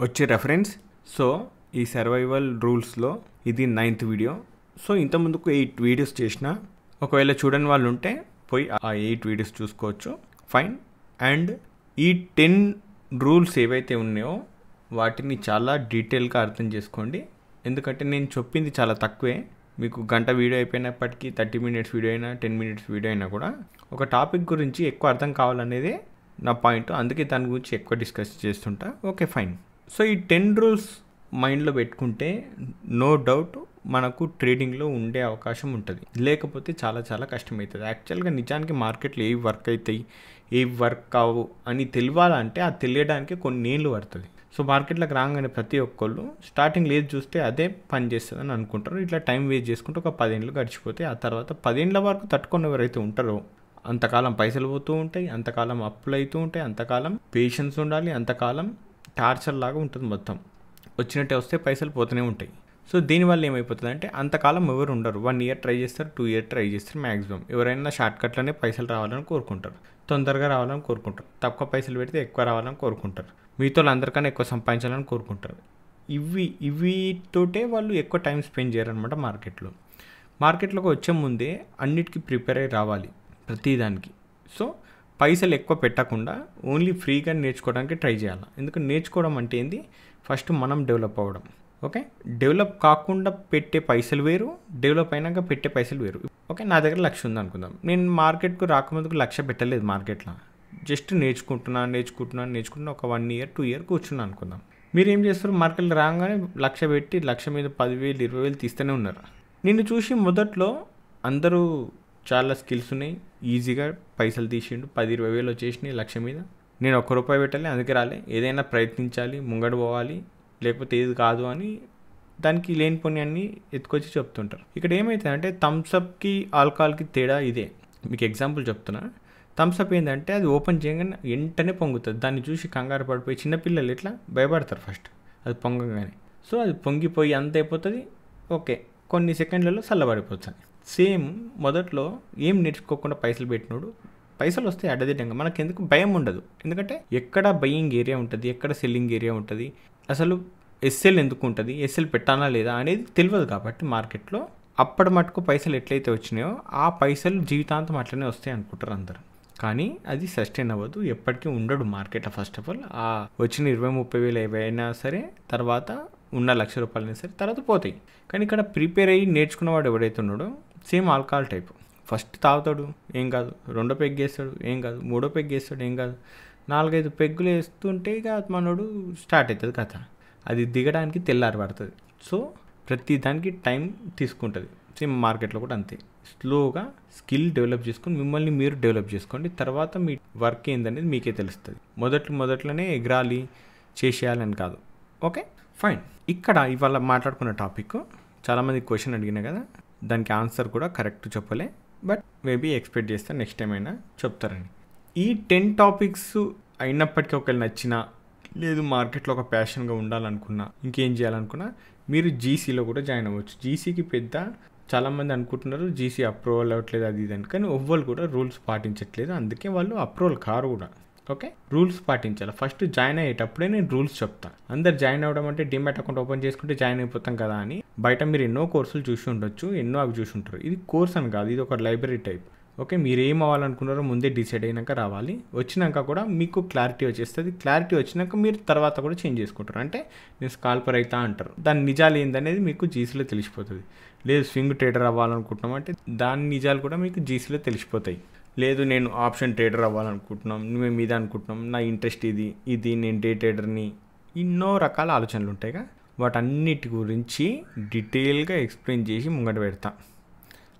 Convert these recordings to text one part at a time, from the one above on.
వచ్చే reference. So ఈ survival రూల్స్లో ఇది 9th వీడియో. సో ఇంతకుముందుకు 8 వీడియోస్ చేసిన, ఒకవేళ చూడని వాళ్ళు ఉంటే పోయి ఆ 8 వీడియోస్ చూసుకోవచ్చు. ఫైన్. అండ్ ఈ 10 రూల్స్ ఏవైతే ఉన్నాయో వాటిని చాలా డీటెయిల్గా అర్థం చేసుకోండి. ఎందుకంటే నేను చెప్పింది చాలా తక్కువే. మీకు గంట వీడియో అయిపోయినప్పటికీ 30 minutes వీడియో అయినా 10 minutes వీడియో అయినా కూడా ఒక టాపిక్ గురించి ఎక్కువ అర్థం కావాలనేదే నా పాయింట్. అందుకే దాని గురించి ఎక్కువ డిస్కస్ చేస్తుంటా. Okay fine. సో ఈ 10 రూల్స్ మైండ్లో పెట్టుకుంటే నో డౌట్ మనకు ట్రేడింగ్లో ఉండే అవకాశం ఉంటుంది. లేకపోతే చాలా చాలా కష్టమవుతుంది. యాక్చువల్గా నిజానికి మార్కెట్లో ఏవి వర్క్ అవుతాయి, ఏవి వర్క్ కావు అని తెలియాలంటే అది తెలియడానికి కొన్ని ఏళ్ళు పడుతుంది. సో మార్కెట్లోకి రాగానే ప్రతి ఒక్కళ్ళు స్టార్టింగ్ లేదు చూస్తే అదే పని చేస్తుంది అని అనుకుంటారు. ఇట్లా టైం వేస్ట్ చేసుకుంటే ఒక 10 ఏళ్ళు గడిచిపోతే ఆ తర్వాత 10 ఏళ్ళ వరకు తట్టుకుని ఎవరైతే ఉంటారో అంతకాలం పైసలు పోతూ ఉంటాయి, అంతకాలం అప్పులు అవుతూ ఉంటాయి, అంతకాలం పేషెన్స్ ఉండాలి, అంతకాలం టార్చర్ లాగా ఉంటుంది. మొత్తం వచ్చినట్టే వస్తే పైసలు పోతూనే ఉంటాయి. సో దీనివల్ల ఏమైపోతుంది అంటే అంతకాలం ఎవరు ఉండరు. 1 year ట్రై చేస్తారు, 2 years ట్రై చేస్తారు మ్యాక్సిమం. ఎవరైనా షార్ట్ కట్లోనే పైసలు రావాలని కోరుకుంటారు, తొందరగా రావాలని కోరుకుంటారు, తక్కువ పైసలు పెడితే ఎక్కువ రావాలని కోరుకుంటారు, మీతో అందరికన్నా ఎక్కువ సంపాదించాలని కోరుకుంటారు. ఇవితోటే వాళ్ళు ఎక్కువ టైం స్పెండ్ చేయరనమాట మార్కెట్లోకి వచ్చే ముందే అన్నిటికీ ప్రిపేర్ అయ్యి రావాలి ప్రతిదానికి. సో పైసలు ఎక్కువ పెట్టకుండా ఓన్లీ ఫ్రీగా నేర్చుకోవడానికి ట్రై చేయాలి. ఎందుకంటే నేర్చుకోవడం అంటే ఏంది, ఫస్ట్ మనం డెవలప్ అవ్వడం. ఓకే, డెవలప్ కాకుండా పెట్టే పైసలు వేరు, డెవలప్ అయినాక పెట్టే పైసలు వేరు. ఓకే, నా దగ్గర 1,00,000 ఉంది అనుకుందాం. నేను మార్కెట్కు రాకముందుకు 1,00,000 పెట్టలేదు మార్కెట్లో. జస్ట్ నేర్చుకుంటున్నా ఒక 1 year 2 years కూర్చున్నా అనుకుందాం. మీరు ఏం చేస్తారు, మార్కెట్లో రాగానే 1,00,000 పెట్టి 1,00,000 మీద 10,000 20,000 తీస్తూనే ఉన్నారు. నిన్ను చూసి మొదట్లో అందరూ చాలా స్కిల్స్ ఉన్నాయి, ఈజీగా పైసలు తీసిండు, 10,000-20,000 వచ్చేసినాయి 1,00,000 మీద. నేను ₹1 పెట్టాలి, అందుకే రాలే. ఏదైనా ప్రయత్నించాలి, ముంగడు పోవాలి, లేకపోతే ఏది కాదు అని దానికి లేనిపోని అన్నీ ఎత్తుకొచ్చి చెప్తుంటారు. ఇక్కడ ఏమవుతుందంటే థమ్స్అప్కి ఆల్కహాల్కి తేడా ఇదే. మీకు ఎగ్జాంపుల్ చెప్తున్నా. థమ్స్అప్ ఏంటంటే అది ఓపెన్ చేయగానే వెంటనే పొంగుతుంది. దాన్ని చూసి కంగారు పడిపోయి చిన్నపిల్లలు ఇట్లా భయపడతారు ఫస్ట్ అది పొంగగానే. సో అది పొంగిపోయి అంత అయిపోతుంది. ఓకే, కొన్ని సెకండ్లలో చల్లబడిపోతుంది. సేమ్ మొదట్లో ఏం నేర్చుకోకుండా పైసలు పెట్టినోడు పైసలు వస్తాయి అడ్డదిడ్డంగా. మనకు ఎందుకు భయం ఉండదు. ఎందుకంటే ఎక్కడ బయింగ్ ఏరియా ఉంటుంది, ఎక్కడ సెల్లింగ్ ఏరియా ఉంటుంది, అసలు ఎస్ఎల్ ఎందుకు ఉంటుంది, ఎస్ఎల్ పెట్టానా లేదా అనేది తెలియదు. కాబట్టి మార్కెట్లో అప్పటి మటుకు పైసలు ఎట్లయితే వచ్చినాయో ఆ పైసలు జీవితాంతం అట్లనే వస్తాయి అనుకుంటారు అందరు. కానీ అది సస్టైన్ అవ్వదు, ఎప్పటికీ ఉండడు మార్కెట్లో. ఫస్ట్ ఆఫ్ ఆల్ ఆ వచ్చిన 20-30 వేలు ఏవైనా సరే తర్వాత ఉన్న ₹1,00,000 సరే తర్వాత పోతాయి. కానీ ఇక్కడ ప్రిపేర్ అయ్యి నేర్చుకున్నవాడు ఎవడైతే ఉన్నాడో సేమ్ ఆల్కహాల్ టైప్. ఫస్ట్ తాగుతాడు, ఏం కాదు. 2వ పెగ్ వేస్తాడు, ఏం కాదు. 3వ పెగ్ వేస్తాడు, ఏం కాదు. 4-5 పెగ్గులు వేస్తుంటే ఇక మనోడు స్టార్ట్ అవుతుంది కథ. అది దిగడానికి తెల్లారి పడుతుంది. సో ప్రతి దానికి టైం తీసుకుంటుంది. సేమ్ మార్కెట్లో కూడా అంతే. స్లోగా స్కిల్ డెవలప్ చేసుకొని మిమ్మల్ని మీరు డెవలప్ చేసుకోండి. తర్వాత మీ వర్క్ ఏందనేది మీకే తెలుస్తుంది. మొదట్లోనే ఎగరాలి చేసేయాలని కాదు. Okay fine. ఇక్కడ ఇవాళ మాట్లాడుకున్న టాపిక్ చాలామంది క్వశ్చన్ అడిగినా కదా, దానికి ఆన్సర్ కూడా కరెక్ట్ చెప్పలే. బట్ మేబీ ఎక్స్పెక్ట్ చేస్తాను నెక్స్ట్ టైం అయినా చెప్తారని. ఈ 10 టాపిక్స్ అయినప్పటికీ ఒకవేళ నచ్చినా, లేదు మార్కెట్లో ఒక ప్యాషన్గా ఉండాలనుకున్నా, ఇంకేం చేయాలనుకున్నా మీరు జీసీలో కూడా జాయిన్ అవ్వచ్చు. జీసీకి పెద్ద చాలామంది అనుకుంటున్నారు జీసీ అప్రూవల్ అవ్వట్లేదు అది ఇది అని. కానీ ఎవ్వరు కూడా రూల్స్ పాటించట్లేదు, అందుకే వాళ్ళు అప్రూవల్ కారు కూడా. ఓకే, రూల్స్ పాటించాలి. ఫస్ట్ జాయిన్ అయ్యేటప్పుడే నేను రూల్స్ చెప్తాను. అందరు జాయిన్ అవ్వడం అంటే డిమాట్ అకౌంట్ ఓపెన్ చేసుకుంటే జాయిన్ అయిపోతాం కదా అని. బయట మీరు ఎన్నో కోర్సులు చూసి ఉండొచ్చు, ఎన్నో అవి చూసి ఉంటారు. ఇది కోర్స్ అని కాదు, ఇది ఒక లైబ్రరీ టైప్. ఓకే, మీరు ఏం అవ్వాలనుకున్నారో ముందే డిసైడ్ అయినాక రావాలి. వచ్చినాక కూడా మీకు క్లారిటీ వచ్చేస్తుంది. క్లారిటీ వచ్చినాక మీరు తర్వాత కూడా చేంజ్ చేసుకుంటారు. అంటే నేను స్కాల్పర్ అవుతా అంటారు, దాని నిజాలు ఏందనేది మీకు జీసీలో తెలిసిపోతుంది. లేదు స్వింగ్ ట్రేడర్ అవ్వాలనుకుంటున్నాం అంటే దాని నిజాలు కూడా మీకు జీసీలో తెలిసిపోతాయి. లేదు నేను ఆప్షన్ ట్రేడర్ అవ్వాలనుకుంటున్నాం, మేము ఇది అనుకుంటున్నాం, నా ఇంట్రెస్ట్ ఇది నేను డే ట్రేడర్ని, ఎన్నో రకాల ఆలోచనలు ఉంటాయిగా. వాటన్నిటి గురించి డీటెయిల్గా ఎక్స్ప్లెయిన్ చేసి ముంగట పెడతా.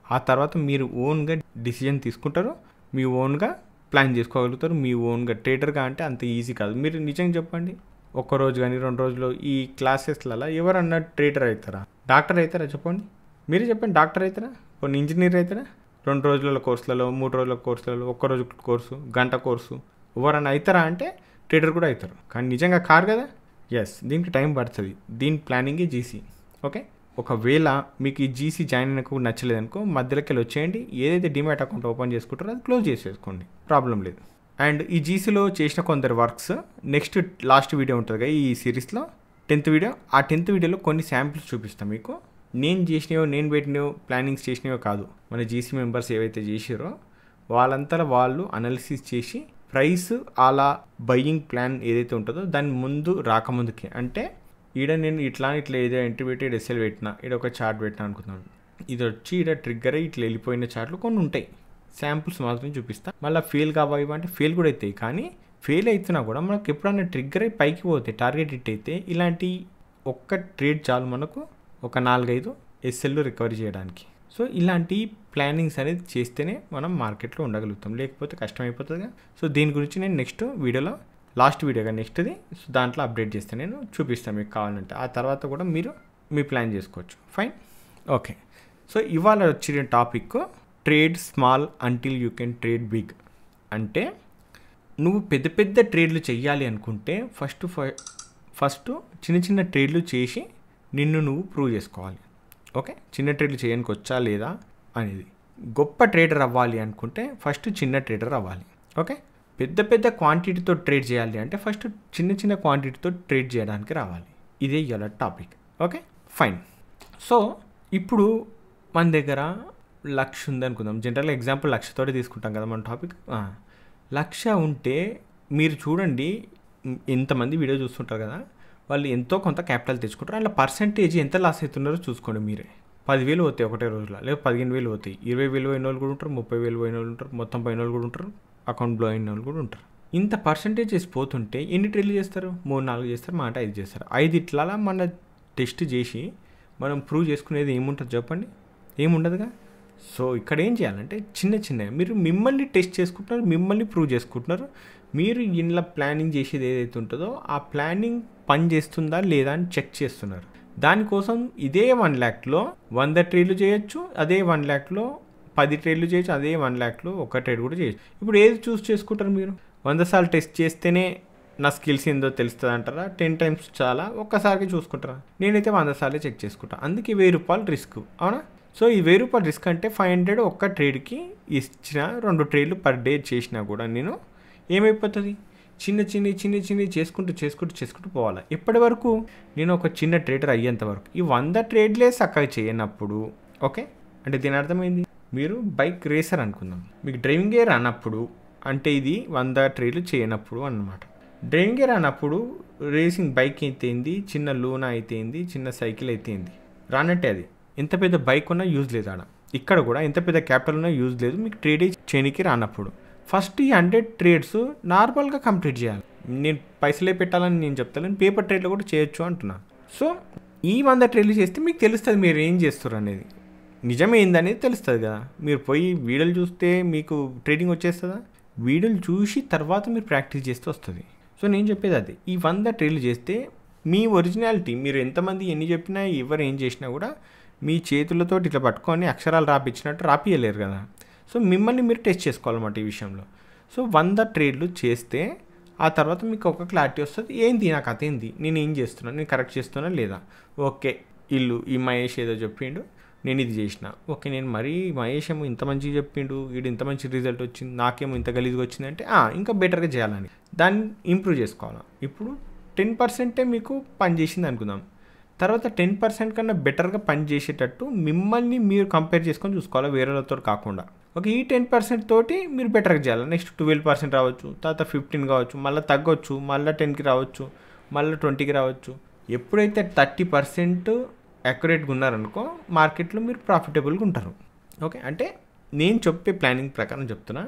ఆ తర్వాత మీరు ఓన్గా డిసిజన్ తీసుకుంటారు, మీ ఓన్గా ప్లాన్ చేసుకోగలుగుతారు. మీ ఓన్గా ట్రేడర్గా అంటే అంత ఈజీ కాదు. మీరు నిజంగా చెప్పండి, ఒక్కరోజు కానీ 2 రోజుల్లో ఈ క్లాసెస్లలో ఎవరన్నా ట్రేడర్ అవుతారా, డాక్టర్ అవుతారా చెప్పండి. మీరే చెప్పండి, డాక్టర్ అవుతారా, కొన్ని ఇంజనీర్ అవుతారా? 2 రోజుల కోర్సులలో, 3 రోజుల కోర్సులలో, ఒక్కరోజు కోర్సు, గంట కోర్సు ఎవరన్నా అవుతారా అంటే ట్రేడర్ కూడా అవుతారు. కానీ నిజంగా కారు కదా. ఎస్, దీనికి టైం పడుతుంది. దీని ప్లానింగే జీసీ. ఓకే, ఒకవేళ మీకు ఈ జీసీ జాయిన్ అయినకు నచ్చలేదనుకో మధ్యలోకి వెళ్ళి వచ్చేయండి. ఏదైతే డిమాట్ అకౌంట్ ఓపెన్ చేసుకుంటారో అది క్లోజ్ చేసేసుకోండి, ప్రాబ్లం లేదు. అండ్ ఈ జీసీలో చేసిన కొందరు వర్క్స్ నెక్స్ట్ లాస్ట్ వీడియో ఉంటుంది కదా ఈ సిరీస్లో 10th వీడియో, ఆ 10th వీడియోలో కొన్ని శాంపిల్స్ చూపిస్తాను మీకు. నేను చేసినవో నేను పెట్టినవో ప్లానింగ్స్ చేసినవో కాదు, మన జీసీ మెంబర్స్ ఏవైతే చేసారో వాళ్ళంతా వాళ్ళు అనాలిసిస్ చేసి ప్రైస్ అలా బయ్యింగ్ ప్లాన్ ఏదైతే ఉంటుందో దాని ముందు రాకముందుకే, అంటే ఈడ నేను ఇట్లా ఏదో ఎంట్రీ పెట్టి ఎస్ఎల్ పెట్టినా, ఈడ ఒక చార్ట్ పెట్టినా అనుకున్నాను, ఇది వచ్చి ఈడ ట్రిగ్గర్ ఇట్లా వెళ్ళిపోయిన చార్ట్లు కొన్ని ఉంటాయి, శాంపుల్స్ మాత్రం చూపిస్తా. మళ్ళీ ఫెయిల్ కావాలి అంటే ఫెయిల్ కూడా అవుతాయి, కానీ ఫెయిల్ అవుతున్నా కూడా మనకు ఎప్పుడన్నా ట్రిగ్గర్ అయి పైకి పోతే టార్గెట్ హిట్ అయితే ఇలాంటి ఒక్క ట్రేడ్ చాలు మనకు ఒక 4-5 ఎస్ఎల్ రికవరీ చేయడానికి. సో ఇలాంటి ప్లానింగ్స్ అనేది చేస్తేనే మనం మార్కెట్లో ఉండగలుగుతాం, లేకపోతే కష్టమైపోతుందిగా. సో దీని గురించి నేను నెక్స్ట్ వీడియోలో, లాస్ట్ వీడియోగా నెక్స్ట్ది, సో దాంట్లో అప్డేట్ చేస్తాను, నేను చూపిస్తాను మీకు కావాలంటే. ఆ తర్వాత కూడా మీరు మీ ప్లాన్ చేసుకోవచ్చు. Fine, okay. సో ఇవాళ వచ్చిన topic trade small until you can trade big. అంటే నువ్వు పెద్ద పెద్ద ట్రేడ్లు చేయాలి అనుకుంటే ఫస్ట్ చిన్న చిన్న ట్రేడ్లు చేసి నిన్ను నువ్వు ప్రూవ్ చేసుకోవాలి. ఓకే, చిన్న ట్రేడ్లు చేయడానికి వచ్చా లేదా అనేది. గొప్ప ట్రేడర్ అవ్వాలి అనుకుంటే ఫస్ట్ చిన్న ట్రేడర్ అవ్వాలి. ఓకే, పెద్ద పెద్ద క్వాంటిటీతో ట్రేడ్ చేయాలి అంటే ఫస్ట్ చిన్న చిన్న క్వాంటిటీతో ట్రేడ్ చేయడానికి రావాలి. ఇదే ఇవాళ టాపిక్. Okay, fine. సో ఇప్పుడు మన దగ్గర 1,00,000 ఉంది అనుకుందాం. జనరల్గా ఎగ్జాంపుల్ 1,00,000 తీసుకుంటాం కదా మన టాపిక్. 1,00,000 ఉంటే మీరు చూడండి, ఎంతమంది వీడియో చూస్తుంటారు కదా, వాళ్ళు ఎంతో కొంత క్యాపిటల్ తెచ్చుకుంటారు. అలా పర్సెంటేజ్ ఎంత లాస్ అవుతున్నారో చూసుకోండి మీరే. 10,000 పోతాయి ఒకటే రోజులో, లేదా 15,000 పోతాయి, 20,000 పోయిన వాళ్ళు కూడా ఉంటారు, 30,000 పోయిన వాళ్ళు ఉంటారు, మొత్తం పోయిన వాళ్ళు కూడా ఉంటారు, అకౌంట్ బ్లో అయిన వాళ్ళు కూడా ఉంటారు. ఇంత పర్సెంటేజెస్ పోతుంటే ఎన్ని ట్రేడ్లు చేస్తారు? 3-4 చేస్తారు, మాట 5 చేస్తారు. 5 ఇట్లా మన టెస్ట్ చేసి మనం ప్రూవ్ చేసుకునేది ఏముంటుంది చెప్పండి? ఏముండదుగా. సో ఇక్కడ ఏం చేయాలంటే చిన్న చిన్నవి మీరు మిమ్మల్ని టెస్ట్ చేసుకుంటున్నారు, మిమ్మల్ని ప్రూవ్ చేసుకుంటున్నారు. మీరు ఇంట్లో ప్లానింగ్ చేసేది ఏదైతే ఉంటుందో ఆ ప్లానింగ్ పని చేస్తుందా లేదా అని చెక్ చేస్తున్నారు. దానికోసం ఇదే 1,00,000లో 100 ట్రేడ్లు చేయొచ్చు, అదే 1,00,000లో 10 ట్రేడ్లు చేయొచ్చు, అదే 1,00,000లో ఒక ట్రేడ్ కూడా చేయొచ్చు. ఇప్పుడు ఏది చూస్ చేసుకుంటారు మీరు? 100 సార్లు టెస్ట్ చేస్తేనే నా స్కిల్స్ ఏందో తెలుస్తుంది అంటారా? 10 టైమ్స్ చాలా ఒక్కసారికి చూసుకుంటారా? నేనైతే 100 సార్లు చెక్ చేసుకుంటాను. అందుకే ₹1,000 రిస్క్, అవునా? సో ఈ ₹1,000 రిస్క్ అంటే 500 ఒక్క ట్రేడ్కి ఇచ్చిన 2 ట్రేడ్లు పర్ డే చేసినా కూడా నేను ఏమైపోతుంది? చిన్న చేసుకుంటూ పోవాలి. ఎప్పటి వరకు? నేను ఒక చిన్న ట్రేడర్ అయ్యేంత వరకు. ఈ 100 ట్రేడ్లే చక్కగా చేయనప్పుడు, ఓకే, అంటే దీని అర్థమైంది, మీరు బైక్ రేసర్ అనుకుందాం, మీకు డ్రైవింగే రానప్పుడు, అంటే ఇది 100 ట్రేడ్లు చేయనప్పుడు అన్నమాట. డ్రైవింగే రానప్పుడు రేసింగ్ బైక్ అయితే ఏంది, చిన్న లూనా అయితే ఏంది, చిన్న సైకిల్ అయితే ఏంది, రానట్టే. అది ఎంత పెద్ద బైక్ ఉన్నా యూజ్ లేదు ఆడ. ఇక్కడ కూడా ఎంత పెద్ద క్యాపిటల్ ఉన్నా యూజ్ లేదు మీకు ట్రేడ్ చేయడానికి రానప్పుడు. ఫస్ట్ ఈ 100 ట్రేడ్స్ నార్మల్గా కంప్లీట్ చేయాలి. నేను పైసలే పెట్టాలని నేను చెప్తాను, పేపర్ ట్రేడ్లో కూడా చేయొచ్చు అంటున్నా. సో ఈ 100 ట్రేడ్లు చేస్తే మీకు తెలుస్తుంది మీరు ఏం చేస్తారు అనేది, నిజమేందనేది తెలుస్తుంది కదా. మీరు పోయి వీడియోలు చూస్తే మీకు ట్రేడింగ్ వచ్చేస్తుందా? వీడియోలు చూసి తర్వాత మీరు ప్రాక్టీస్ చేస్తే వస్తుంది. సో నేను చెప్పేది అది, ఈ 100 ట్రేడ్లు చేస్తే మీ ఒరిజినాలిటీ, మీరు ఎంతమంది ఎన్ని చెప్పినా ఎవరు ఏం చేసినా కూడా మీ చేతులతో ఇట్లా పట్టుకొని అక్షరాలు రాపిచ్చినట్టు రాపియలేరు కదా. సో మిమ్మల్ని మీరు టెస్ట్ చేసుకోవాలన్నమాట ఈ విషయంలో. సో 100 ట్రేడ్లు చేస్తే ఆ తర్వాత మీకు ఒక క్లారిటీ వస్తుంది, ఏంది నా కథ ఏంది, నేను ఏం చేస్తున్నాను, నేను కరెక్ట్ చేస్తున్నా లేదా. ఓకే, ఈ మహేష్ ఏదో చెప్పిండు, నేను ఇది చేసిన, ఓకే, నేను మరీ మహేష్ ఏమో ఇంత మంచిగా చెప్పిండు, వీడు ఇంత మంచి రిజల్ట్ వచ్చింది, నాకేమో ఇంత గలీజ్గా వచ్చిందంటే ఇంకా బెటర్గా చేయాలని దాన్ని ఇంప్రూవ్ చేసుకోవాలి. ఇప్పుడు 10% మీకు పని చేసింది అనుకుందాం, తర్వాత 10% కన్నా బెటర్గా పని చేసేటట్టు మిమ్మల్ని మీరు కంపేర్ చేసుకొని చూసుకోవాలి, వేరేతో కాకుండా. ఓకే, ఈ 10% తోటి మీరు బెటర్గా చేయాలి. నెక్స్ట్ 12% రావచ్చు, తర్వాత 15 కావచ్చు, మళ్ళీ తగ్గొచ్చు, మళ్ళీ 10కి రావచ్చు, మళ్ళీ 20కి రావచ్చు. ఎప్పుడైతే 30% అక్యురేట్గా ఉన్నారనుకో మార్కెట్లో మీరు ప్రాఫిటబుల్గా ఉంటారు. ఓకే, అంటే నేను చెప్పే ప్లానింగ్ ప్రకారం చెప్తున్నా.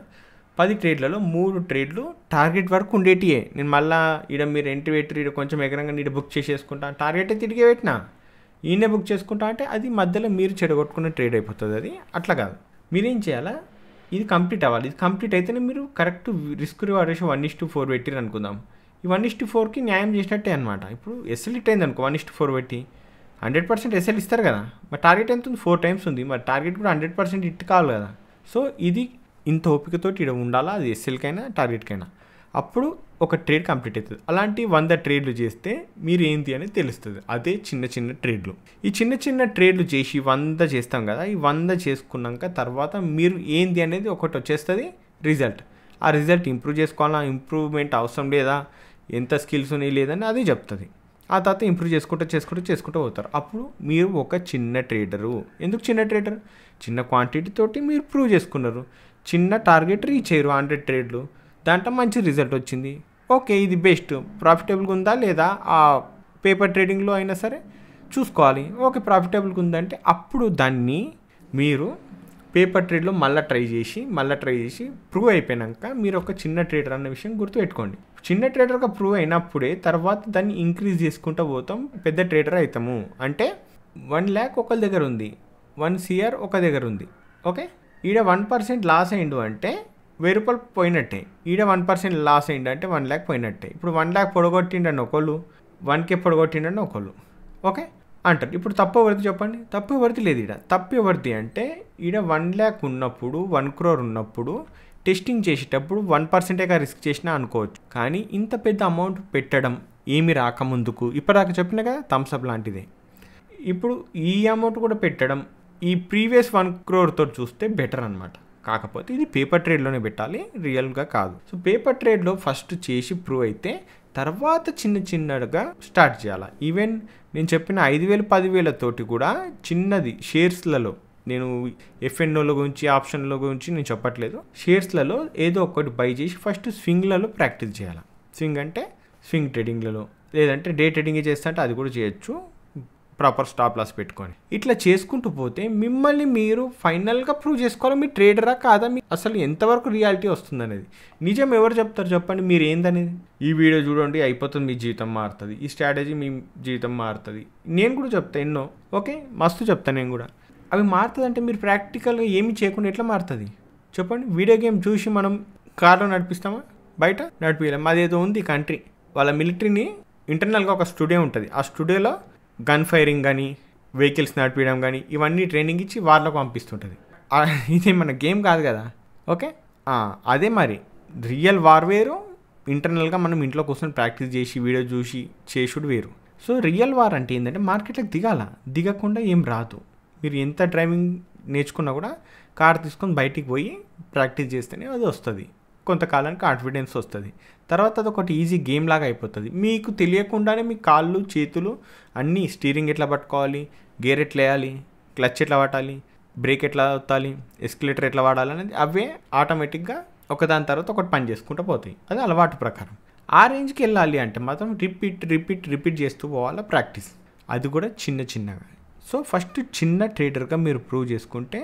10 ట్రేడ్లలో 3 ట్రేడ్లు టార్గెట్ వరకు ఉండేటియే. నేను మళ్ళీ ఈడ మీరు ఎంట్రీ పెట్టి ఈడ కొంచెం ఎగరంగా నీడ బుక్ చేసేసుకుంటా, టార్గెట్ అయితే తిరిగే పెట్టినా ఈయనే బుక్ చేసుకుంటా అంటే అది మధ్యలో మీరు చెడగొట్టుకునే ట్రేడ్ అయిపోతుంది. అది అట్లా కాదు, మీరేం చేయాలా, ఇది కంప్లీట్ అవ్వాలి. ఇది కంప్లీట్ అయితేనే మీరు కరెక్ట్ రిస్క్ రివార్డ్ రేషియో 1:4 పెట్టిరు అనుకుందాం. ఈ 1:4కి న్యాయం చేసినట్టే అనమాట. ఇప్పుడు ఎస్ఎల్ ఇట్ అయింది అనుకో, 1:4 పెట్టి 100% ఎస్ఎల్ ఇస్తారు కదా. మరి టార్గెట్ ఎంత ఉంది? 4 టైమ్స్ ఉంది. మరి టార్గెట్ కూడా 100% ఇట్ కావాలి కదా. సో ఇది ఇంత ఓపికతోటి ఇక్కడ ఉండాలా, అది ఎస్ఎల్కైనా టార్గెట్కైనా. అప్పుడు ఒక ట్రేడ్ కంప్లీట్ అవుతుంది. అలాంటి 100 ట్రేడ్లు చేస్తే మీరు ఏంటి అనేది తెలుస్తుంది. అదే చిన్న చిన్న ట్రేడ్లు. ఈ చిన్న చిన్న ట్రేడ్లు చేసి 100 చేస్తాం కదా, ఈ 100 చేసుకున్నాక తర్వాత మీరు ఏంది అనేది ఒకటి వచ్చేస్తుంది రిజల్ట్. ఆ రిజల్ట్ ఇంప్రూవ్ చేసుకోవాలా, ఇంప్రూవ్మెంట్ అవసరం లేదా, ఎంత స్కిల్స్ ఉన్నాయి లేదని అది చెప్తుంది. ఆ తర్వాత ఇంప్రూవ్ చేసుకుంటూ పోతారు. అప్పుడు మీరు ఒక చిన్న ట్రేడరు. ఎందుకు చిన్న ట్రేడర్? చిన్న క్వాంటిటీ తోటి మీరు ప్రూవ్ చేసుకున్నారు, చిన్న టార్గెట్ రీచ్ అయ్యారు 100 ట్రేడ్లు, దాంట్లో మంచి రిజల్ట్ వచ్చింది. ఓకే, ఇది బెస్ట్. ప్రాఫిటబుల్గా ఉందా లేదా ఆ పేపర్ ట్రేడింగ్లో అయినా సరే చూసుకోవాలి. ఓకే, ప్రాఫిటబుల్గా ఉందంటే అప్పుడు దాన్ని మీరు పేపర్ ట్రేడ్లో మళ్ళీ ట్రై చేసి ప్రూవ్ అయిపోయాక మీరు ఒక చిన్న ట్రేడర్ అన్న విషయం గుర్తుపెట్టుకోండి. చిన్న ట్రేడర్గా ప్రూవ్ అయినప్పుడే తర్వాత దాన్ని ఇంక్రీజ్ చేసుకుంటూ పోతాం, పెద్ద ట్రేడర్ అవుతాము. అంటే 1 lakh ఒకరి దగ్గర ఉంది, 1 crore ఒక దగ్గర ఉంది. ఓకే, ఈడ 1% లాస్ అయిండు అంటే 1000 రూపాయలు పోయినట్టే. ఈడ 1% లాస్ అయిండు అంటే 1 lakh పోయినట్టే. ఇప్పుడు 1 lakh పొడగొట్టిండని ఒకళ్ళు, 1K పొడగొట్టిండని ఒకళ్ళు. ఓకే అంటారు. ఇప్పుడు తప్పు ఎవరిది చెప్పండి? తప్పు ఎవరిది లేదు. తప్పు ఎవరిది అంటే 1 lakh ఉన్నప్పుడు, 1 crore ఉన్నప్పుడు టెస్టింగ్ చేసేటప్పుడు 1%గా రిస్క్ చేసినా అనుకోవచ్చు. కానీ ఇంత పెద్ద అమౌంట్ పెట్టడం ఏమి రాకముందుకు, ఇప్పటిదాకా చెప్పిన కదా థమ్స్అప్ లాంటిదే, ఇప్పుడు ఈ అమౌంట్ కూడా పెట్టడం ఈ ప్రీవియస్ 1 crore తోటి చూస్తే బెటర్ అనమాట. కాకపోతే ఇది పేపర్ ట్రేడ్లోనే పెట్టాలి, రియల్గా కాదు. సో పేపర్ ట్రేడ్లో ఫస్ట్ చేసి ప్రూవ్ అయితే తర్వాత చిన్నగా స్టార్ట్ చేయాలి. ఈవెన్ నేను చెప్పిన 5,000 10,000 తోటి కూడా చిన్నది షేర్స్లలో, నేను ఎఫ్ఎన్ఓల గురించి ఆప్షన్ల గురించి నేను చెప్పట్లేదు, షేర్స్లలో ఏదో ఒకటి బై చేసి ఫస్ట్ స్వింగ్లలో ప్రాక్టీస్ చేయాలి. స్వింగ్ అంటే స్వింగ్ ట్రేడింగ్లలో, లేదంటే డే ట్రేడింగ్ చేస్తా అంటే అది కూడా చేయొచ్చు, ప్రాపర్ స్టాప్ లాస్ పెట్టుకొని. ఇట్లా చేసుకుంటూ పోతే మిమ్మల్ని మీరు ఫైనల్గా ప్రూవ్ చేసుకోవాలి, మీ ట్రేడరా కాదా, మీ అసలు ఎంతవరకు రియాలిటీ వస్తుంది అనేది. నిజం ఎవరు చెప్తారు చెప్పండి, మీరు ఏందనేది. ఈ వీడియో చూడండి అయిపోతుంది, మీ జీవితం మారుతుంది, ఈ స్ట్రాటజీ మీ జీవితం మారుతుంది. నేను కూడా చెప్తాను ఎన్నో, ఓకే మస్తు చెప్తాను నేను కూడా. అవి మారుతుంది అంటే మీరు ప్రాక్టికల్గా ఏమి చేయకుండా ఎట్లా మారుతుంది చెప్పండి. వీడియో గేమ్ చూసి మనం కార్లో నడిపిస్తామా? బయట నడిపించలేం. అదేదో ఉంది కంట్రీ, వాళ్ళ మిలిటరీని ఇంటర్నల్గా ఒక స్టూడియో ఉంటుంది, ఆ స్టూడియోలో గన్ ఫైరింగ్ కానీ వెహికల్స్ నడిపించడం కానీ ఇవన్నీ ట్రైనింగ్ ఇచ్చి వాళ్ళకు పంపిస్తుంటుంది. ఇది మన గేమ్ కాదు కదా. ఓకే, అదే మరి రియల్ వార్ వేరు, ఇంటర్నల్గా మనం ఇంట్లో కూర్చొని ప్రాక్టీస్ చేసి వీడియో చూసి చేసుడు వేరు. సో రియల్ వార్ అంటే ఏంటంటే మార్కెట్లోకి దిగకుండా ఏం రాదు. మీరు ఎంత డ్రైవింగ్ నేర్చుకున్నా కూడా కార్ తీసుకొని బయటికి పోయి ప్రాక్టీస్ చేస్తేనే అది వస్తుంది, కొంతకాలానికి కాన్ఫిడెన్స్ వస్తుంది. తర్వాత అదొకటి ఈజీ గేమ్ లాగా అయిపోతుంది. మీకు తెలియకుండానే మీ కాళ్ళు చేతులు అన్నీ, స్టీరింగ్ ఎట్లా పట్టుకోవాలి, గేర్ ఎట్లా వేయాలి, క్లచ్ ఎట్లా పట్టాలి, బ్రేక్ ఎట్లా వత్తాలి, ఎస్కలేటర్ ఎట్లా వాడాలి అనేది అవే ఆటోమేటిక్గా ఒకదాని తర్వాత ఒకటి పని చేసుకుంటూ పోతాయి. అది అలవాటు ప్రకారం. ఆ రేంజ్కి వెళ్ళాలి అంటే మాత్రం రిపీట్ చేస్తూ పోవాలి ప్రాక్టీస్, అది కూడా చిన్నగా. సో ఫస్ట్ చిన్న ట్రేడర్గా మీరు ప్రూవ్ చేసుకుంటే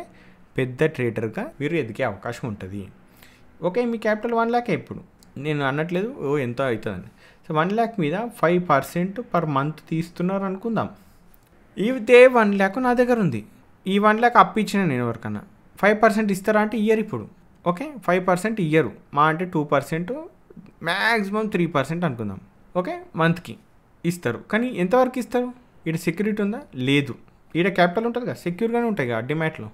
పెద్ద ట్రేడర్గా మీరు ఎదిగే అవకాశం ఉంటుంది. ఓకే, మీ క్యాపిటల్ 1 lakh. ఇప్పుడు నేను అనట్లేదు ఎంత అవుతుందని. సో 1 lakh మీద 5% పర్ మంత్ తీస్తున్నారు అనుకుందాం. ఇదే 1 lakh నా దగ్గర ఉంది, ఈ 1 lakh అప్పు ఇచ్చిన నేను ఎవరికన్నా 5% ఇస్తారా అంటే ఇయ్యరు ఇప్పుడు. ఓకే, 5% ఇయ్యరు, మా అంటే 2%, మ్యాక్సిమం 3% అనుకుందాం. ఓకే, మంత్కి ఇస్తారు. కానీ ఎంతవరకు ఇస్తారు? ఈడ సెక్యూరిటీ ఉందా? లేదు. ఈడ క్యాపిటల్ ఉంటుంది కదా, సెక్యూర్గానే ఉంటాయి కదా డిమాట్లో.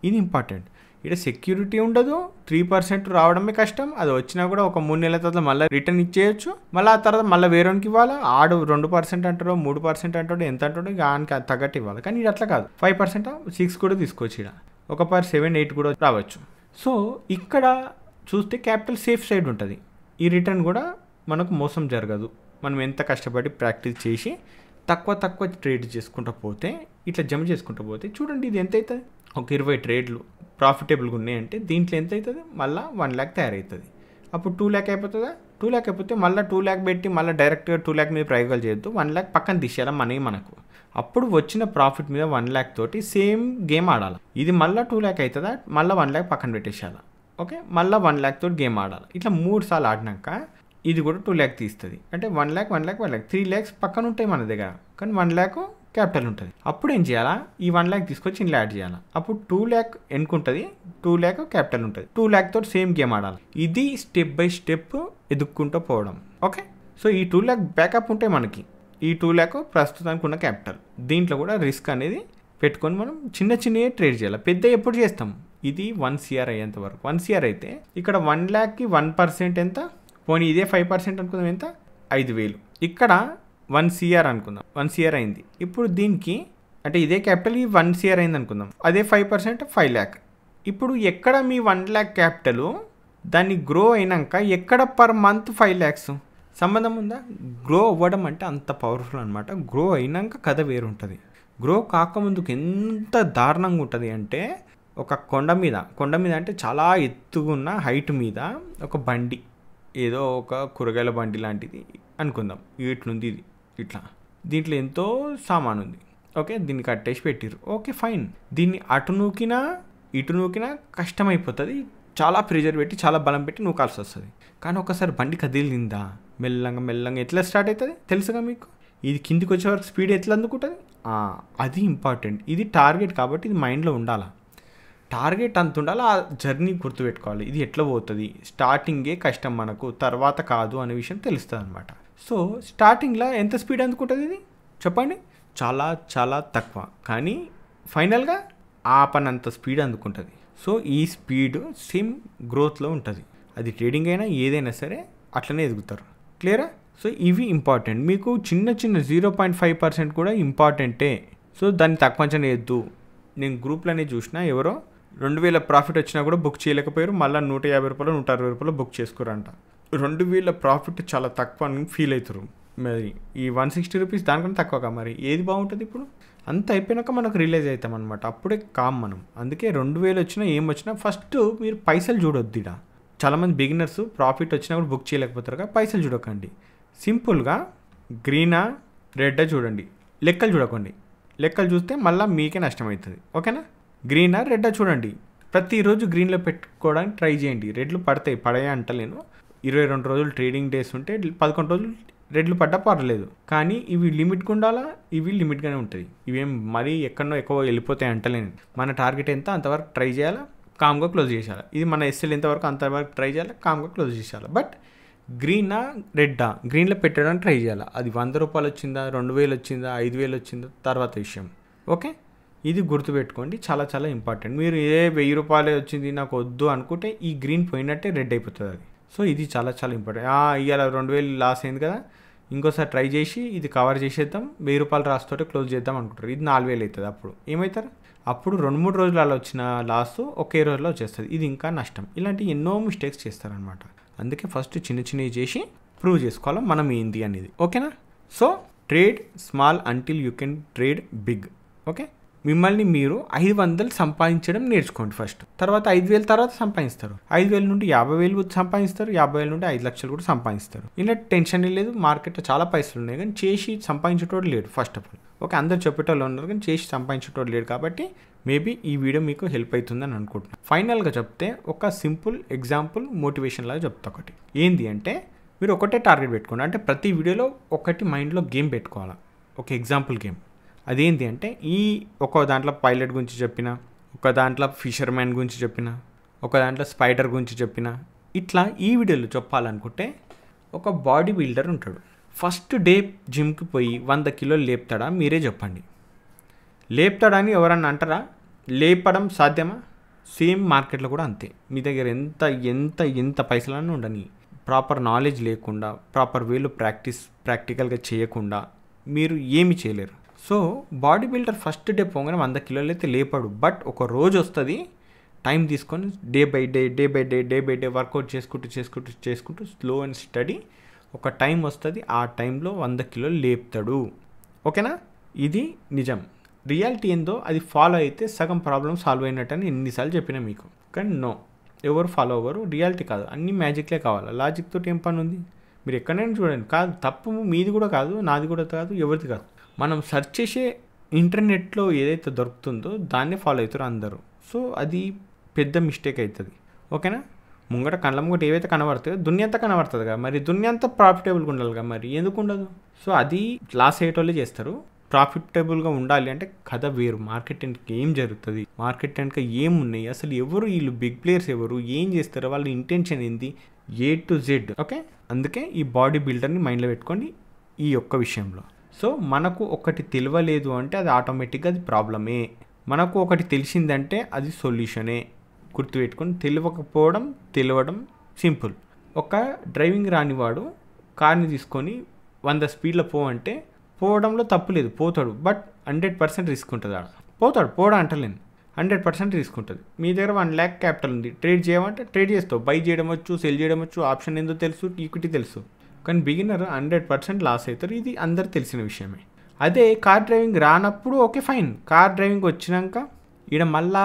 ఇది ఇంపార్టెంట్. ఇక్కడ సెక్యూరిటీ ఉండదు, 3% రావడమే కష్టం. అది వచ్చినా కూడా ఒక 3 నెలల తర్వాత మళ్ళీ రిటర్న్ ఇచ్చేయచ్చు, మళ్ళీ ఆ తర్వాత మళ్ళీ వేరేకి ఇవ్వాలి. ఆడు 2% అంటాడో 3% అంటాడో ఎంత అంటాడో దానికి తగ్గట్టు ఇవ్వాలి. కానీ ఇది అట్లా కాదు, 5% 6 కూడా తీసుకోవచ్చు. ఇక్కడ ఒక 7 8 కూడా రావచ్చు. సో ఇక్కడ చూస్తే క్యాపిటల్ సేఫ్ సైడ్ ఉంటుంది. ఈ రిటర్న్ కూడా మనకు మోసం జరగదు. మనం ఎంత కష్టపడి ప్రాక్టీస్ చేసి తక్కువ ట్రేడ్ చేసుకుంటూ పోతే, ఇట్లా జమ చేసుకుంటూ పోతే చూడండి ఇది ఎంత అవుతుంది. ఒక 20 ట్రేడ్లు ప్రాఫిటబుల్గా ఉన్నాయంటే దీంట్లో ఎంత అవుతుంది? మళ్ళీ 1 lakh తయారవుతుంది. అప్పుడు 2 lakh అయిపోతుందా? 2 lakh అయిపోతే మళ్ళీ 2 lakh పెట్టి మళ్ళీ డైరెక్ట్గా 2 lakh మీద ప్రయోగాలు చేయొద్దు. 1 lakh పక్కన తీసేయాలి మనకు. అప్పుడు వచ్చిన ప్రాఫిట్ మీద 1 lakh తోటి సేమ్ గేమ్ ఆడాలి. ఇది మళ్ళీ 2 lakh అవుతుందా? మళ్ళీ 1 lakh పక్కన పెట్టేసేయాలి. ఓకే, మళ్ళీ 1 lakh తోటి గేమ్ ఆడాలి. ఇట్లా 3 సార్లు ఆడినాక ఇది కూడా 2 lakh తీస్తుంది. అంటే 1 lakh 3 lakhs పక్కన ఉంటాయి మన దగ్గర, కానీ 1 lakh క్యాపిటల్ ఉంటుంది. అప్పుడు ఏం చేయాలా? ఈ 1 lakh తీసుకొచ్చి ఇంట్లో యాడ్ చేయాలి. అప్పుడు 2 lakh ఎన్నుకుంటుంది, 2 lakh క్యాపిటల్ ఉంటుంది. 2 lakh తోటి సేమ్ గేమ్ ఆడాలి. ఇది స్టెప్ బై స్టెప్ ఎదుక్కుంటూ పోవడం. ఓకే, సో ఈ 2 lakh బ్యాకప్ ఉంటాయి మనకి. ఈ 2 lakh ప్రస్తుతానికి ఉన్న క్యాపిటల్. దీంట్లో కూడా రిస్క్ అనేది పెట్టుకొని మనం చిన్నవి ట్రేడ్ చేయాలి. పెద్ద ఎప్పుడు చేస్తాం? ఇది 1 crore అయ్యేంత వరకు. 1 crore అయితే ఇక్కడ 1 lakhకి 1% ఎంత? పోనీ ఇదే 5% అనుకుందాం, ఎంత? 5,000. ఇక్కడ 1 crore అనుకుందాం, 1 crore అయింది. ఇప్పుడు దీనికి అంటే ఇదే క్యాపిటల్ ఈ 1 crore అయింది అనుకుందాం, అదే 5% 5 lakh. ఇప్పుడు ఎక్కడ మీ 1 lakh క్యాపిటల్ దాన్ని గ్రో అయినాక ఎక్కడ పర్ మంత్ 5 lakhs సంబంధం ఉందా? గ్రో అవ్వడం అంటే అంత పవర్ఫుల్ అనమాట. గ్రో అయినాక కథ వేరుంటుంది. గ్రో కాకముందుకు ఎంత దారుణంగా ఉంటుంది అంటే, ఒక కొండ మీద అంటే చాలా ఎత్తుగున్న హైట్ మీద ఒక బండి, ఏదో ఒక కూరగాయల బండి లాంటిది అనుకుందాం, ఇట్లుంది ఇది ఇట్లా, దీంట్లో ఎంతో సామాన్ ఉంది. ఓకే, దీన్ని కట్టేసి పెట్టిర్రు. Okay fine. దీన్ని అటు నూకినా ఇటు నూకినా కష్టమైపోతుంది. చాలా ప్రెషర్ పెట్టి చాలా బలం పెట్టి నూకాల్సి వస్తుంది. కానీ ఒకసారి బండి కదిలిందా మెల్లంగా ఎట్లా స్టార్ట్ అవుతుంది తెలుసుగా మీకు. ఇది కిందికి వచ్చే వరకు స్పీడ్ ఎట్లా అందుకుంటుంది, అది ఇంపార్టెంట్. ఇది టార్గెట్ కాబట్టి ఇది మైండ్లో ఉండాలా. టార్గెట్ అంత ఉండాలి, ఆ జర్నీ గుర్తుపెట్టుకోవాలి. ఇది ఎట్లా పోతుంది, స్టార్టింగే కష్టం మనకు, తర్వాత కాదు అనే విషయం తెలుస్తుంది అనమాట. సో స్టార్టింగ్లో ఎంత స్పీడ్ అందుకుంటుంది ఇది చెప్పండి? చాలా చాలా తక్కువ. కానీ ఫైనల్గా ఆపనంత స్పీడ్ అందుకుంటుంది. సో ఈ స్పీడ్ సేమ్ గ్రోత్లో ఉంటుంది. అది ట్రేడింగ్ అయినా ఏదైనా సరే అట్లనే ఎదుగుతారు. క్లియరా? సో ఇవి ఇంపార్టెంట్. మీకు చిన్న 0.5% కూడా ఇంపార్టెంటే. సో దాన్ని తక్కువ అంచనా వేయద్దు. నేను గ్రూప్లోనే చూసిన, ఎవరో 2000 ప్రాఫిట్ వచ్చినా కూడా బుక్ చేయలేకపోయారు. మళ్ళీ 150 రూపాయలు 160 రూపాయలు బుక్ చేసుకోరంట. 2000 ప్రాఫిట్ చాలా తక్కువ అని ఫీల్ అవుతారు. మరి ఈ 160 రూపీస్ దానికన్నా తక్కువగా మరి ఏది బాగుంటుంది? ఇప్పుడు అంత అయిపోయినాక మనకు రిలీజ్ అవుతాం అనమాట. అప్పుడే కామ్ మనం. అందుకే 2000 వచ్చినా ఏం వచ్చినా ఫస్ట్ మీరు పైసలు చూడొద్దు. ఇక్కడ చాలామంది బిగినర్స్ ప్రాఫిట్ వచ్చినా కూడా బుక్ చేయలేకపోతారుగా. పైసలు చూడకండి. సింపుల్గా గ్రీనా రెడ్డా చూడండి, లెక్కలు చూడకండి. లెక్కలు చూస్తే మళ్ళీ మీకే నష్టం అవుతుంది. ఓకేనా? గ్రీనా రెడ్డా చూడండి. ప్రతిరోజు గ్రీన్లో పెట్టుకోవడానికి ట్రై చేయండి. రెడ్లు పడాయి అంటలేను. 22 రోజులు ట్రేడింగ్ డేస్ ఉంటే 11 రోజులు రెడ్లు పడ్డా పర్లేదు. కానీ ఇవి లిమిట్గా ఉండాలా, ఇవి లిమిట్గానే ఉంటుంది. ఇవేం మరీ ఎక్కడో ఎక్కువ వెళ్ళిపోతాయి అంటలేను. మన టార్గెట్ ఎంత అంతవరకు ట్రై చేయాలా, కామ్గా క్లోజ్ చేసేయాలి. ఇది మన ఎస్ఎల్ ఎంతవరకు అంతవరకు ట్రై చేయాలి, కామ్గా క్లోజ్ చేసేయాలి. బట్ గ్రీనా రెడ్డా, గ్రీన్లో పెట్టడానికి ట్రై చేయాలి. అది 100 రూపాయలు వచ్చిందా, 2000 వచ్చిందా, 5000 వచ్చిందా తర్వాత విషయం. ఓకే, ఇది గుర్తుపెట్టుకోండి. చాలా చాలా ఇంపార్టెంట్. మీరు 1000 రూపాయలే వచ్చింది నాకు వద్దు అనుకుంటే ఈ గ్రీన్ పోయినట్టే రెడ్ అయిపోతుంది అది. సో ఇది చాలా చాలా ఇంపార్టెంట్. ఇవాళ 2000 లాస్ అయింది కదా, ఇంకోసారి ట్రై చేసి ఇది కవర్ చేసేద్దాం, 1000 రూపాయలు రాస్తోటే క్లోజ్ చేద్దాం అనుకుంటారు. ఇది 4000 అవుతుంది. అప్పుడు ఏమవుతారు? అప్పుడు 2-3 రోజులు అలా వచ్చిన లాస్ ఒకే రోజులో వచ్చేస్తుంది. ఇది ఇంకా నష్టం. ఇలాంటి ఎన్నో మిస్టేక్స్ చేస్తారనమాట. అందుకే ఫస్ట్ చిన్నవి చేసి ప్రూవ్ చేసుకోవాలి మనం ఏంది అనేది. ఓకేనా? So trade small until you can trade big. Okay, మిమ్మల్ని మీరు 500 సంపాదించడం నేర్చుకోండి ఫస్ట్. తర్వాత 5000 తర్వాత సంపాదిస్తారు. 5000 నుండి 50,000 సంపాదిస్తారు. 50,000 నుండి 5 లక్షలు కూడా సంపాదిస్తారు. ఇలా టెన్షన్ లేదు. మార్కెట్లో చాలా పైసలు ఉన్నాయి కానీ చేసి సంపాదించేటోడు లేడు ఫస్ట్ ఆఫ్ ఆల్. ఓకే, అందరు చెప్పేటోళ్ళు ఉన్నారు కానీ చేసి సంపాదించేటోడు లేడు. కాబట్టి మేబీ ఈ వీడియో మీకు హెల్ప్ అవుతుందని అనుకుంటున్నాను. ఫైనల్గా చెప్తే ఒక సింపుల్ ఎగ్జాంపుల్ మోటివేషన్ లాగా చెప్తా. ఒకటి ఏంటి అంటే, మీరు ఒకటే టార్గెట్ పెట్టుకోండి. అంటే ప్రతి వీడియోలో ఒకటి మైండ్లో గేమ్ పెట్టుకోవాలి. ఒక ఎగ్జాంపుల్ గేమ్. అదేంటి అంటే, ఈ ఒక దాంట్లో పైలట్ గురించి చెప్పిన, ఒక దాంట్లో ఫిషర్మ్యాన్ గురించి చెప్పిన, ఒక దాంట్లో స్పైడర్ గురించి చెప్పిన, ఇట్లా ఈ వీడియోలో చెప్పాలనుకుంటే, ఒక బాడీ బిల్డర్ ఉంటాడు. ఫస్ట్ డే జిమ్కి పోయి 100 కిలోలు లేపుతాడా? మీరే చెప్పండి. లేపుతాడని ఎవరన్నా అంటారా? లేపడం సాధ్యమా? సేమ్ మార్కెట్లో కూడా అంతే. మీ దగ్గర ఎంత పైసలన్నా ఉండని, ప్రాపర్ నాలెడ్జ్ లేకుండా, ప్రాపర్ వేలో ప్రాక్టికల్గా చేయకుండా మీరు ఏమి చేయలేరు. So body builder first day పోగానే 100 కిలోలు అయితే లేపాడు. బట్ ఒక రోజు వస్తుంది, టైం తీసుకొని డే బై డే వర్కౌట్ చేసుకుంటూ స్లో అండ్ స్టడీ ఒక టైం వస్తుంది. ఆ టైంలో 100 కిలోలు లేపుతాడు. ఓకేనా? ఇది నిజం. రియాలిటీ ఏందో అది ఫాలో అయితే సగం ప్రాబ్లం సాల్వ్ అయినట్టని ఎన్నిసార్లు చెప్పినా మీకు. కానీ నో, ఎవరు ఫాలో అవ్వరు. రియాలిటీ కాదు, అన్ని మ్యాజిక్లే కావాలి. లాజిక్ తోటి ఏం పని ఉంది? మీరు ఎక్కడైనా చూడండి. కాదు, తప్పు మీది కూడా కాదు, నాది కూడా కాదు, ఎవరిది కాదు. మనం సెర్చ్ చేసే ఇంటర్నెట్లో ఏదైతే దొరుకుతుందో దాన్నే ఫాలో అవుతారు అందరూ. సో అది పెద్ద మిస్టేక్ అవుతుంది. ఓకేనా? ముంగట కళ్ళ ముంగట ఏవైతే కనబడుతుందో దునియా అంతా కనబడుతుంది కదా, మరి దునియా అంతా ప్రాఫిటబుల్గా ఉండాలి కదా, మరి ఎందుకు ఉండదు? సో అది లాస్ అయ్యేటోళ్ళే చేస్తారు. ప్రాఫిటబుల్గా ఉండాలి అంటే కథ వేరు. మార్కెట్ వెనక ఏం జరుగుతుంది, మార్కెట్ వెనక ఏమున్నాయి, అసలు ఎవరు వీళ్ళు, బిగ్ ప్లేయర్స్ ఎవరు, ఏం చేస్తారు, వాళ్ళ ఇంటెన్షన్ ఏంది, A to Z. ఓకే, అందుకే ఈ బాడీ బిల్డర్ని మైండ్లో పెట్టుకోండి ఈ ఒక్క విషయంలో. సో మనకు ఒకటి తెలియలేదు అంటే అది ఆటోమేటిక్గా అది ప్రాబ్లమే. మనకు ఒకటి తెలిసిందంటే అది సొల్యూషనే. గుర్తుపెట్టుకొని తెలియడం సింపుల్. ఒక డ్రైవింగ్ రానివాడు కార్ని తీసుకొని 100 స్పీడ్లో పోవడంలో తప్పు లేదు, పోతాడు. బట్ 100% రిస్క్ ఉంటుంది. పోతాడు, పోవడం అంటలేను. 100% రిస్క్ ఉంటుంది. మీ దగ్గర 1 lakh క్యాపిటల్ ఉంది, ట్రేడ్ చేయమంటే ట్రేడ్ చేస్తావు. బై చేయడం వచ్చు, సెల్ చేయడం వచ్చు, ఆప్షన్ ఏందో తెలుసు, ఈక్విటీ తెలుసు. కానీ బిగినర్ 100% లాస్ అవుతారు. ఇది అందరు తెలిసిన విషయమే. అదే కార్ డ్రైవింగ్ రానప్పుడు ఓకే ఫైన్. కార్ డ్రైవింగ్ వచ్చినాక ఈడ మళ్ళా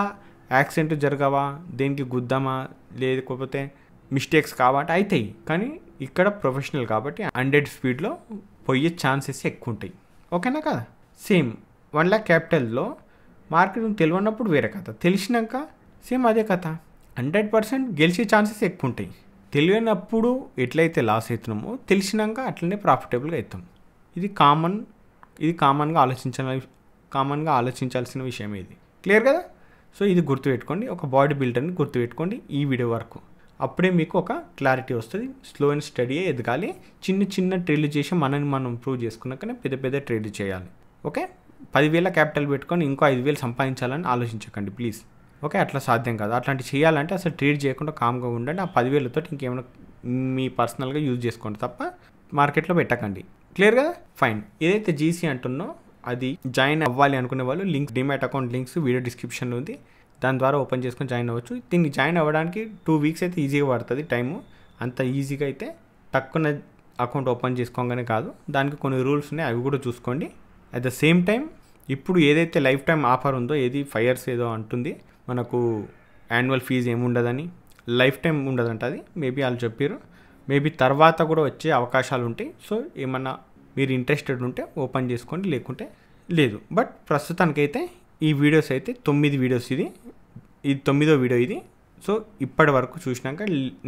యాక్సిడెంట్ జరగవా, దేనికి గుద్దామా, లేకపోతే మిస్టేక్స్ కావాలంటే అవుతాయి. కానీ ఇక్కడ ప్రొఫెషనల్ కాబట్టి 100 స్పీడ్లో పోయే ఛాన్సెస్ ఎక్కువ ఉంటాయి. ఓకేనా కదా? సేమ్ 1 lakh క్యాపిటల్లో మార్కెట్ తెలియనప్పుడు వేరే కథ, తెలిసినాక సేమ్ అదే కథ. 100% గెలిచే ఛాన్సెస్ ఎక్కువ ఉంటాయి. తెలియనప్పుడు ఎట్లయితే లాస్ అవుతున్నామో తెలిసినాక అట్లనే ప్రాఫిటబుల్గా అవుతాం. ఇది కామన్గా ఆలోచించాల్సిన విషయం. ఇది క్లియర్ కదా? సో ఇది గుర్తుపెట్టుకోండి. ఒక బాడీ బిల్డర్ని గుర్తుపెట్టుకోండి ఈ వీడియో వరకు. అప్పుడే మీకు ఒక క్లారిటీ వస్తుంది. స్లో అండ్ స్టడీయే ఎదగాలి. చిన్న ట్రేడ్లు చేసి మనని మనం ప్రూవ్ చేసుకున్నాకనే పెద్ద ట్రేడ్లు చేయాలి. ఓకే, 10,000 క్యాపిటల్ పెట్టుకొని ఇంకో 5,000 సంపాదించాలని ఆలోచించకండి ప్లీజ్. ఓకే, అట్లా సాధ్యం కాదు. అట్లాంటి చేయాలంటే అసలు ట్రేడ్ చేయకుండా కామ్గా ఉండండి. ఆ 10,000తో ఇంకేమైనా మీ పర్సనల్గా యూజ్ చేసుకోండి తప్ప మార్కెట్లో పెట్టకండి. క్లియర్ కదా? ఫైన్. ఏదైతే జీసీ అంటున్నో అది జాయిన్ అవ్వాలి అనుకునే వాళ్ళు link, demat account links video డిస్క్రిప్షన్లో ఉంది. దాని ద్వారా ఓపెన్ చేసుకొని జాయిన్ అవ్వచ్చు. దీన్ని జాయిన్ అవ్వడానికి 2 weeks అయితే ఈజీగా పడుతుంది టైము. అంత ఈజీగా అయితే తక్కువ అకౌంట్ ఓపెన్ చేసుకోగానే కాదు, దానికి కొన్ని రూల్స్ ఉన్నాయి, అవి కూడా చూసుకోండి. అట్ ద సేమ్ టైం ఇప్పుడు ఏదైతే లైఫ్ టైం ఆఫర్ ఉందో, ఏది 5 years ఏదో అంటుంది, మనకు యాన్యువల్ ఫీజు ఏముండదని, లైఫ్ టైం ఉండదంట. అది మేబీ వాళ్ళు చెప్పారు. మేబీ తర్వాత కూడా వచ్చే అవకాశాలు ఉంటాయి. సో ఏమన్నా మీరు ఇంట్రెస్టెడ్ ఉంటే ఓపెన్ చేసుకోండి, లేకుంటే లేదు. బట్ ప్రస్తుతానికైతే ఈ వీడియోస్ అయితే 9 వీడియోస్, ఇది 9వ వీడియో ఇది. సో ఇప్పటి వరకు చూసినాక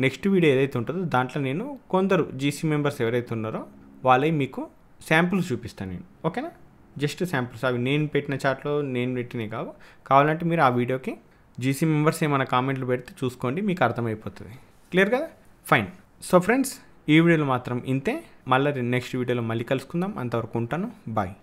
నెక్స్ట్ వీడియో ఏదైతే ఉంటుందో దాంట్లో నేను కొందరు జీసీ మెంబర్స్ ఎవరైతే ఉన్నారో వాళ్ళవి మీకు శాంపుల్స్ చూపిస్తాను నేను. ఓకేనా? జస్ట్ శాంపుల్స్, అవి నేను పెట్టిన చాట్లో నేను పెట్టినవి కావాలంటే మీరు ఆ వీడియోకి జీసీ మెంబర్స్ ఏమైనా కామెంట్లు పెడితే చూసుకోండి, మీకు అర్థమైపోతుంది. క్లియర్ కదా? ఫైన్. సో ఫ్రెండ్స్, ఈ వీడియోలో మాత్రం ఇంతే. మళ్ళీ నెక్స్ట్ వీడియోలో మళ్ళీ కలుసుకుందాం. అంతవరకు ఉంటాను. బాయ్.